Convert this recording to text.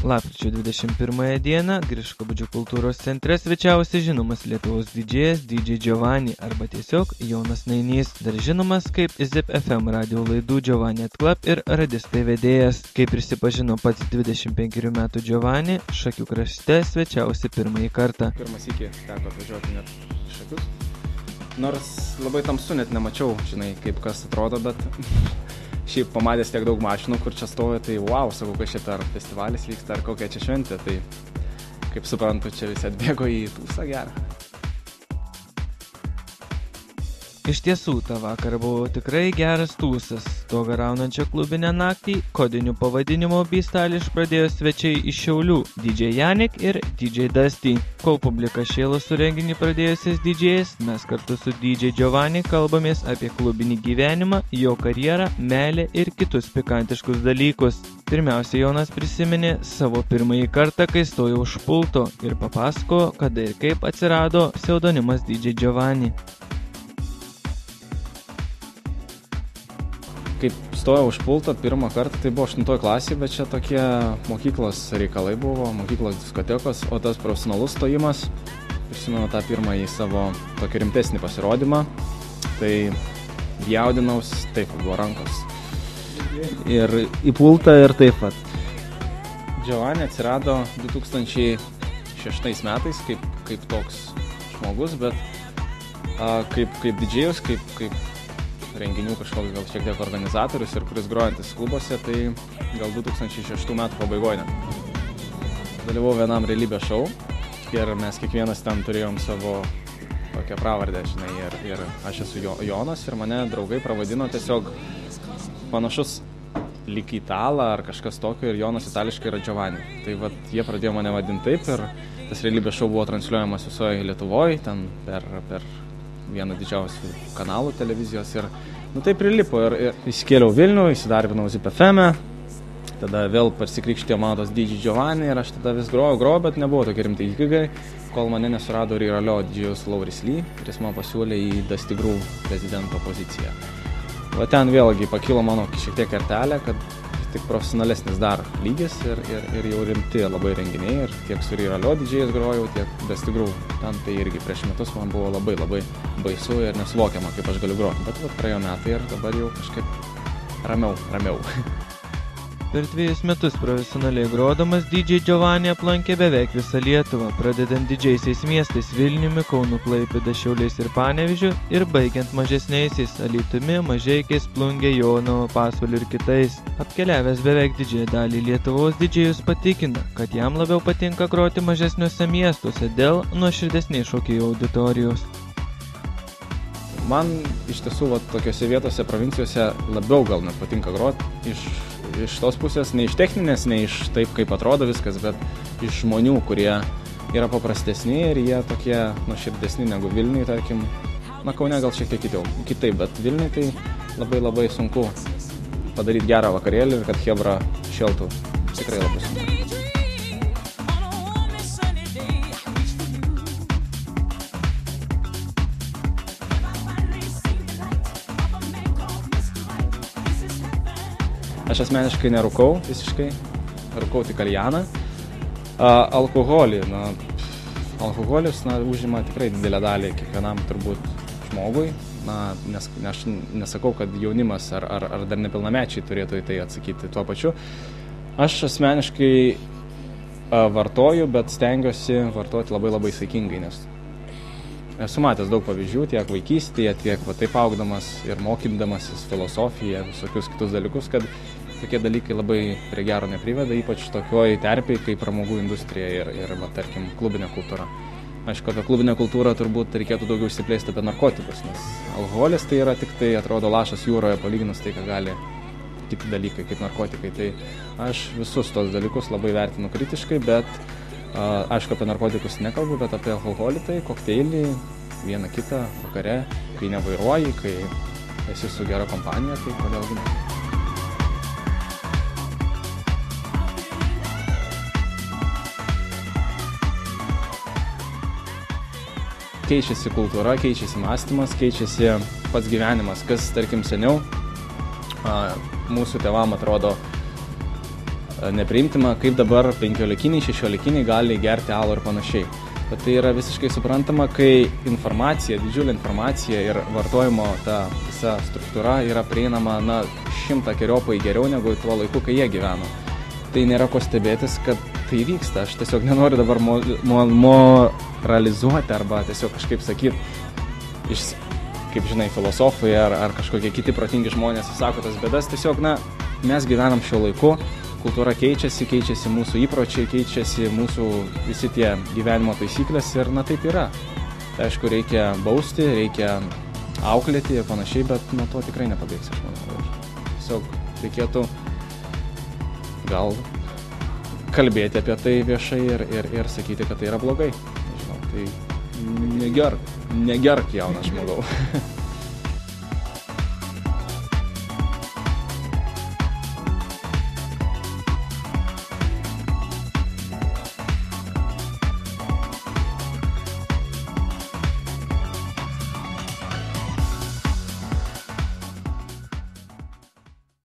Lapkričio 21 dieną Griškabūdžio kultūros centre svečiavosi žinomas Lietuvos didžėjas DJ Giovanni arba tiesiog Jonas Nainys, dar žinomas kaip ZIP FM radio laidų Giovanni Club ir radistai vedėjas. Kaip prisipažino pats 25 metų Giovanni, Šakių krašte svečiavosi pirmąjį kartą. Pirmas iki teko atvažiuoti net Šakius. Nors labai tamsu net nemačiau, žinai, kaip kas atrodo, bet šiaip pamatęs tiek daug mašinų, kur čia stovi, tai wow, sakau, kad šitą ar festivalis vyksta, ar kokia čia šventė, tai kaip suprantu, čia visi atbėgo į tūsą gerą. Iš tiesų, tą vakarą buvo tikrai geras tūsas. Stogą raunančią klubinę naktį kodiniu pavadinimu B-Stylish pradėjo svečiai iš Šiaulių DJ Janik ir DJ Dusty. Kol publika šėlo su renginį pradėjusiais DJ'ais, mes kartu su DJ Giovanni kalbamės apie klubinį gyvenimą, jo karjerą, meilę ir kitus pikantiškus dalykus. Pirmiausia, Jonas prisiminė savo pirmąjį kartą, kai stojo už pulto ir papasakojo, kada ir kaip atsirado pseudonimas DJ Giovanni. Kaip stojau už pulto pirmą kartą, tai buvo 8 klasė, bet čia tokie mokyklos reikalai buvo, mokyklos diskotekos, o tas profesionalus stojimas, prisimenu tą pirmąjį savo tokį rimtesnį pasirodymą, tai jaudinaus, taip buvo rankos. Ir į pultą ir taip pat. Giovanni atsirado 2006 metais kaip toks žmogus, bet kaip didžėjus, kaip renginių kažkoks gal šiek tiek organizatorius ir kuris grojantis klubuose, tai gal 2006 metų pabaigoje. Dalyvau vienam realybės šou ir mes kiekvienas ten turėjom savo tokią pravardę, žinai, ir aš esu Jonas ir mane draugai pravadino tiesiog panašus lyg Italą ar kažkas tokio ir Jonas itališkai yra Giovanni. Tai vat jie pradėjo mane vadinti taip ir tas realybės šou buvo transliuojamas visoje Lietuvoje, ten per vieną didžiausių kanalų televizijos ir tai prilipo ir įsikėliau Vilnių, įsidarbinau ZIP FM, tada vėl persikrikštėjo mano tas DJ Giovanni ir aš tada vis grojau, bet nebuvo tokie rimtai įkigai, kol mane nesurado Ryralio didžėjus Lauris Lee, kuris man pasiūlė į Dusty Groove prezidento poziciją. Va ten vėlgi pakilo mano šiek tiek kartelė, kad tik profesionalesnis dar lygis ir jau rimti labai renginiai ir tiek su Ryralio didžėjais grojau, tiek Dusty Groove. Ten tai irgi prieš metus man buvo labai baisu ir nesuvokiama, kaip aš galiu groti. Bet praėjo metai ir dabar jau kažkaip ramiau. Per 2 metus profesionaliai grodamas DJ Giovanni aplankė beveik visą Lietuvą, pradedant didžiaisiais miestais Vilniumi, Kaunu, Klaipėda, Šiauliais ir Panevėžiu ir baigiant mažesniaisiais Alytumi, Mažeikiais, Plungė, Jono, Pasvaliu ir kitais. Apkeliavęs beveik didžiąją dalį Lietuvos didžėjus patikina, kad jam labiau patinka groti mažesniuose miestuose dėl nuoširdesnės šokėjų auditorijos. Man iš tiesų tokiose vietose, provincijose labiau gal net patinka groti iš tos pusės, ne iš techninės, ne iš taip, kaip atrodo viskas, bet iš žmonių, kurie yra paprastesni ir jie tokie nuoširdesni negu Vilniui, tarkim. Kaune gal šiek tiek kitaip, bet Vilniui tai labai sunku padaryti gerą vakarėlį ir kad chebra šeltų. Tikrai labai sunku. Aš asmeniškai nerūkau visiškai, rūkau tik kaljaną. Alkoholis užima tikrai didelę dalį kiekvienam turbūt žmogui. Aš nesakau, kad jaunimas ar dar nepilnamečiai turėtų į tai atsakyti tuo pačiu. Aš asmeniškai vartoju, bet stengiuosi vartoti labai saikingai, nes esu matęs daug pavyzdžių tiek vaikystėje, tiek taip augdamas ir mokydamasis filosofiją, visokius kitus dalykus, kad tokie dalykai labai prie gero nepriveda, ypač tokioj terpėj kaip pramogų industrija ir tarkim, klubinė kultūra. Aišku, apie klubinę kultūrą turbūt reikėtų daugiau išsiplėsti apie narkotikus, nes alkoholis tai yra tik tai, atrodo, lašas jūroje palyginus tai, ką gali kiti dalykai kaip narkotikai. Tai aš visus tos dalykus labai vertinu kritiškai, bet aišku, apie narkotikus nekalbu, bet apie alkoholį tai kokteilį, vieną kitą vakare, kai nevairuoji, kai esi su gera kompanija, tai kodėlgi ne. Keičiasi kultūra, keičiasi mąstymas, keičiasi pats gyvenimas, kas, tarkim, seniau mūsų tėvam atrodo nepriimtima, kaip dabar 15-16 gali gerti alų ir panašiai. Bet tai yra visiškai suprantama, kai informacija, didžiulė informacija ir vartojimo ta visa struktūra yra prieinama 100-keriopai geriau negu tuo laiku, kai jie gyveno. Tai nėra ko stebėtis, kad tai vyksta. Aš tiesiog nenoriu dabar moralizuoti arba tiesiog kažkaip sakyti, kaip žinai, filosofai ar kažkokie kiti protingi žmonės sako tas bėdas. Tiesiog, mes gyvenam šiuo laiku. Kultūra keičiasi mūsų įpročiai, keičiasi mūsų visi tie gyvenimo taisyklės ir taip yra. Tai aišku, reikia bausti, reikia auklėti ir panašiai, bet nuo to tikrai nepabėgsi, aš manau. Tiesiog reikėtų gal kalbėti apie tai viešai ir sakyti, kad tai yra blogai. Nežinau, tai negerk jauną žmogau.